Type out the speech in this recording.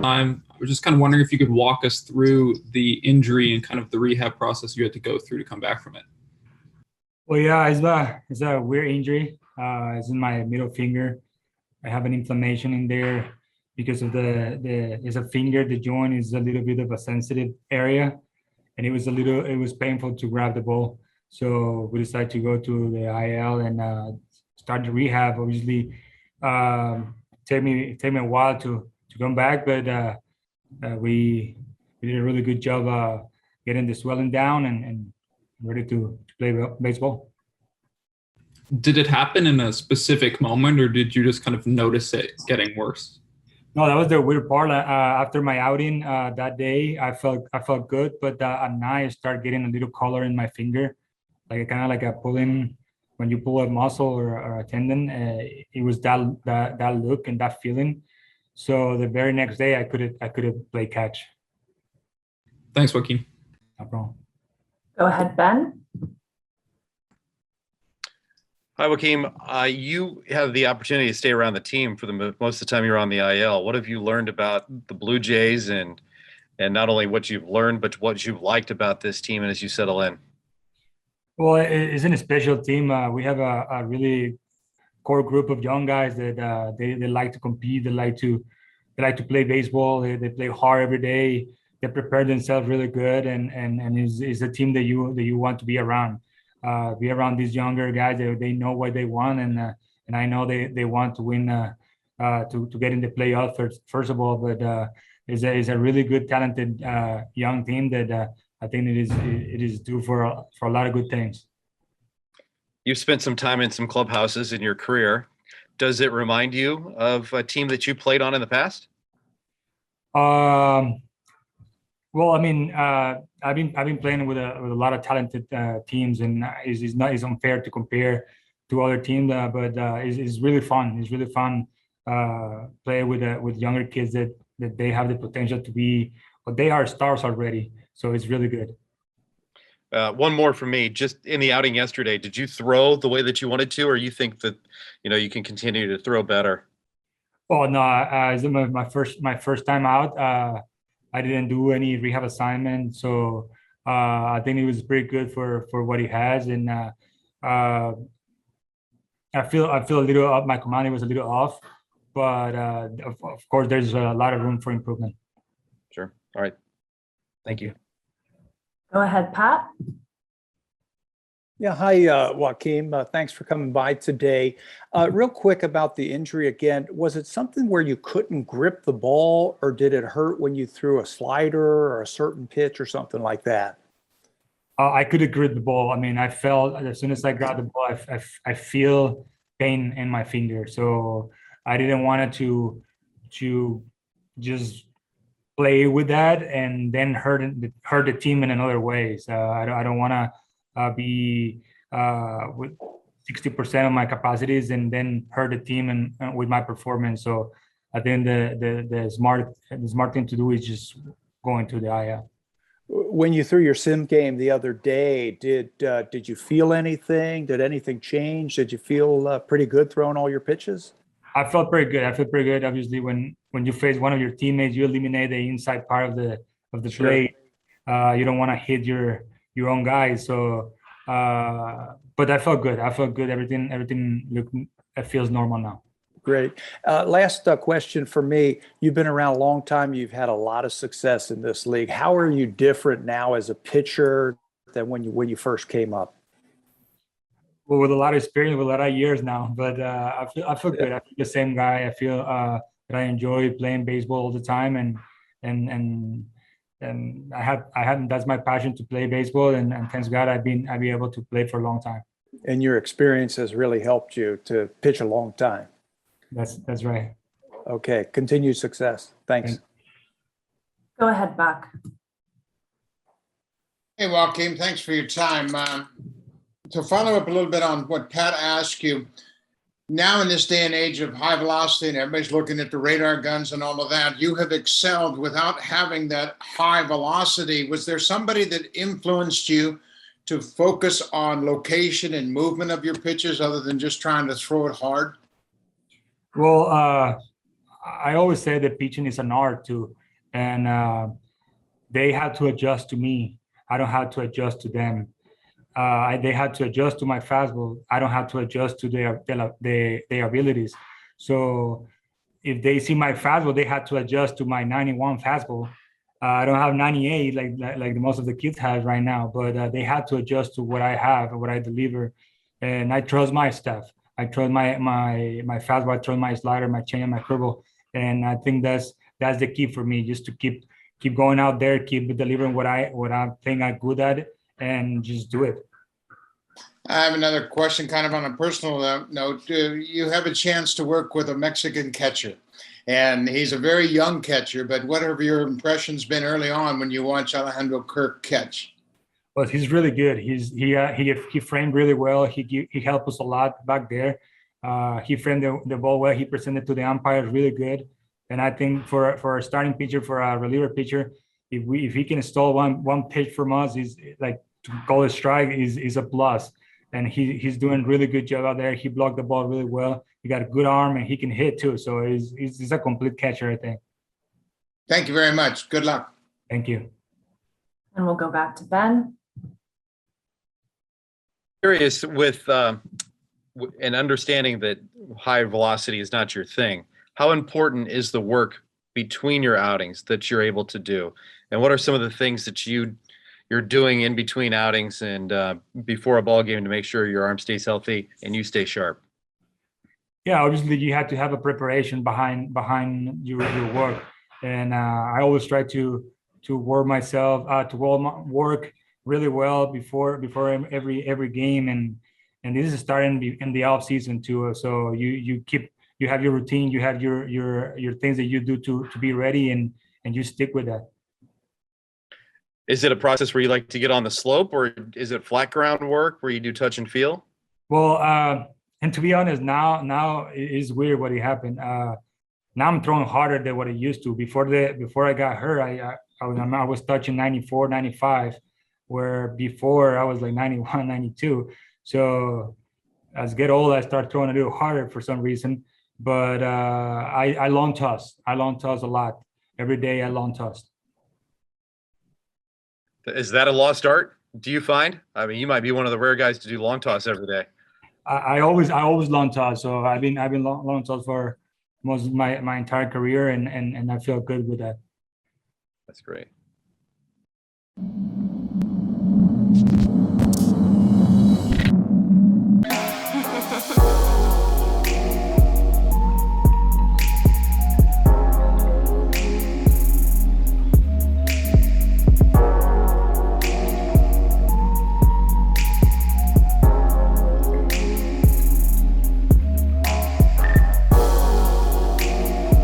time. I was just kind of wondering if you could walk us through the injury and kind of the rehab process you had to go through to come back from it. Well, yeah, it's a weird injury. It's in my middle finger. I have an inflammation in there because of the it's a finger. The joint is a little bit of a sensitive area, and it was painful to grab the ball. So we decided to go to the IL and start the rehab. Obviously, take me a while to come back, but we did a really good job getting the swelling down and ready to play baseball. Did it happen in a specific moment, or did you just kind of notice it getting worse? No, that was the weird part. After my outing that day, I felt good, but at night I started getting a little color in my finger, like kind of like a pulling when you pull a muscle or a tendon. It was that look and that feeling. So the very next day, I couldn't play catch. Thanks, Joakim. No problem. Go ahead, Ben. Hi, Joakim. You have the opportunity to stay around the team for most of the time you're on the IL. What have you learned about the Blue Jays and not only what you've learned, but what you've liked about this team and as you settle in? Well, it's a special team. We have a really core group of young guys that they like to compete. They like to play baseball. They play hard every day. They prepare themselves really good, and is a team that you want to be around. Be around these younger guys. They know what they want, and I know they want to win to get in the playoff first of all. But it's a really good, talented young team that I think it is due for a lot of good things. You've spent some time in some clubhouses in your career. Does it remind you of a team that you played on in the past? Well, I mean, I've been playing with a lot of talented teams, and it's unfair to compare to other teams, but it's really fun. It's really fun play with younger kids that they have the potential to be, but they are stars already. So it's really good. One more from me. Just in the outing yesterday, did you throw the way that you wanted to, or you think that you can continue to throw better? Oh no, it's my first time out. I didn't do any rehab assignment, so I think it was pretty good for what he has, and I feel a little off. My command was a little off, but of course there's a lot of room for improvement. Sure. All right. Thank you. Go ahead, Pat. Yeah, hi, Joakim. Thanks for coming by today. Real quick about the injury again, was it something where you couldn't grip the ball, or did it hurt when you threw a slider or a certain pitch or something like that? I couldn't grip the ball. I mean, I felt as soon as I grabbed the ball, I feel pain in my finger. So I didn't want it to just play with that and then hurt the team in another way. So I don't want to be with 60% of my capacities and then hurt the team and with my performance. So I think the smart thing to do is just going to the IL. When you threw your sim game the other day, did you feel anything? Did anything change? Did you feel pretty good throwing all your pitches? I felt pretty good. I feel pretty good. Obviously, when you face one of your teammates, you eliminate the inside part of the Sure. plate. You don't want to hit your own guys. So, but I felt good. Everything it feels normal now. Great. Last question for me. You've been around a long time. You've had a lot of success in this league. How are you different now as a pitcher than when you first came up? Well, with a lot of experience, with a lot of years now, but I feel good. I feel the same guy. I feel that I enjoy playing baseball all the time, and I have that's my passion to play baseball, and thanks God I've been able to play for a long time. And your experience has really helped you to pitch a long time. That's right. Okay. Continued success. Thanks. Go ahead, Buck. Hey, Joakim, thanks for your time. To follow up a little bit on what Pat asked you, now in this day and age of high velocity and everybody's looking at the radar guns and all of that, you have excelled without having that high velocity. Was there somebody that influenced you to focus on location and movement of your pitches other than just trying to throw it hard? Well, I always say that pitching is an art to and they had to adjust to me. I don't have to adjust to them. They had to adjust to my fastball. I don't have to adjust to their abilities. So if they see my fastball, they had to adjust to my 91 fastball. I don't have 98 like most of the kids have right now, but they had to adjust to what I have and what I deliver. And I trust my stuff. I trust my fastball. I trust my slider, my change, and my curveball. And I think that's the key for me, just to keep going out there, keep delivering what I think I'm good at, and just do it. I have another question, kind of on a personal note. You have a chance to work with a Mexican catcher, and he's a very young catcher, but what have your impressions been early on when you watch Alejandro Kirk catch? Well, he's really good. He framed really well. He helped us a lot back there. He framed the ball well. He presented to the umpires really good. And I think for a starting pitcher, for a reliever pitcher, if he can stall one pitch from us, is like, to call a strike is a plus. And he's doing a really good job out there. He blocked the ball really well. He got a good arm, and he can hit too. So he's a complete catcher, I think. Thank you very much. Good luck. Thank you. And we'll go back to Ben. Curious with an understanding that high velocity is not your thing. How important is the work between your outings that you're able to do? And what are some of the things that you're doing in between outings and before a ball game to make sure your arm stays healthy and you stay sharp? Yeah, obviously you have to have a preparation behind your work, and I always try to work myself work really well before every game, and this is starting in the off season too. So you have your routine, you have your things that you do to be ready, and you stick with that. Is it a process where you like to get on the slope, or is it flat ground work where you do touch and feel? Well, and to be honest, now it is weird what happened. Now I'm throwing harder than what I used to. Before I got hurt, I was touching 94, 95, where before I was like 91, 92. So as I get older, I start throwing a little harder for some reason. But I long toss. I long toss a lot. Every day I long toss. Is that a lost art, do you find? I mean, you might be one of the rare guys to do long toss every day. I always long toss. So I've been long toss for most of my entire career, and I feel good with that. That's great.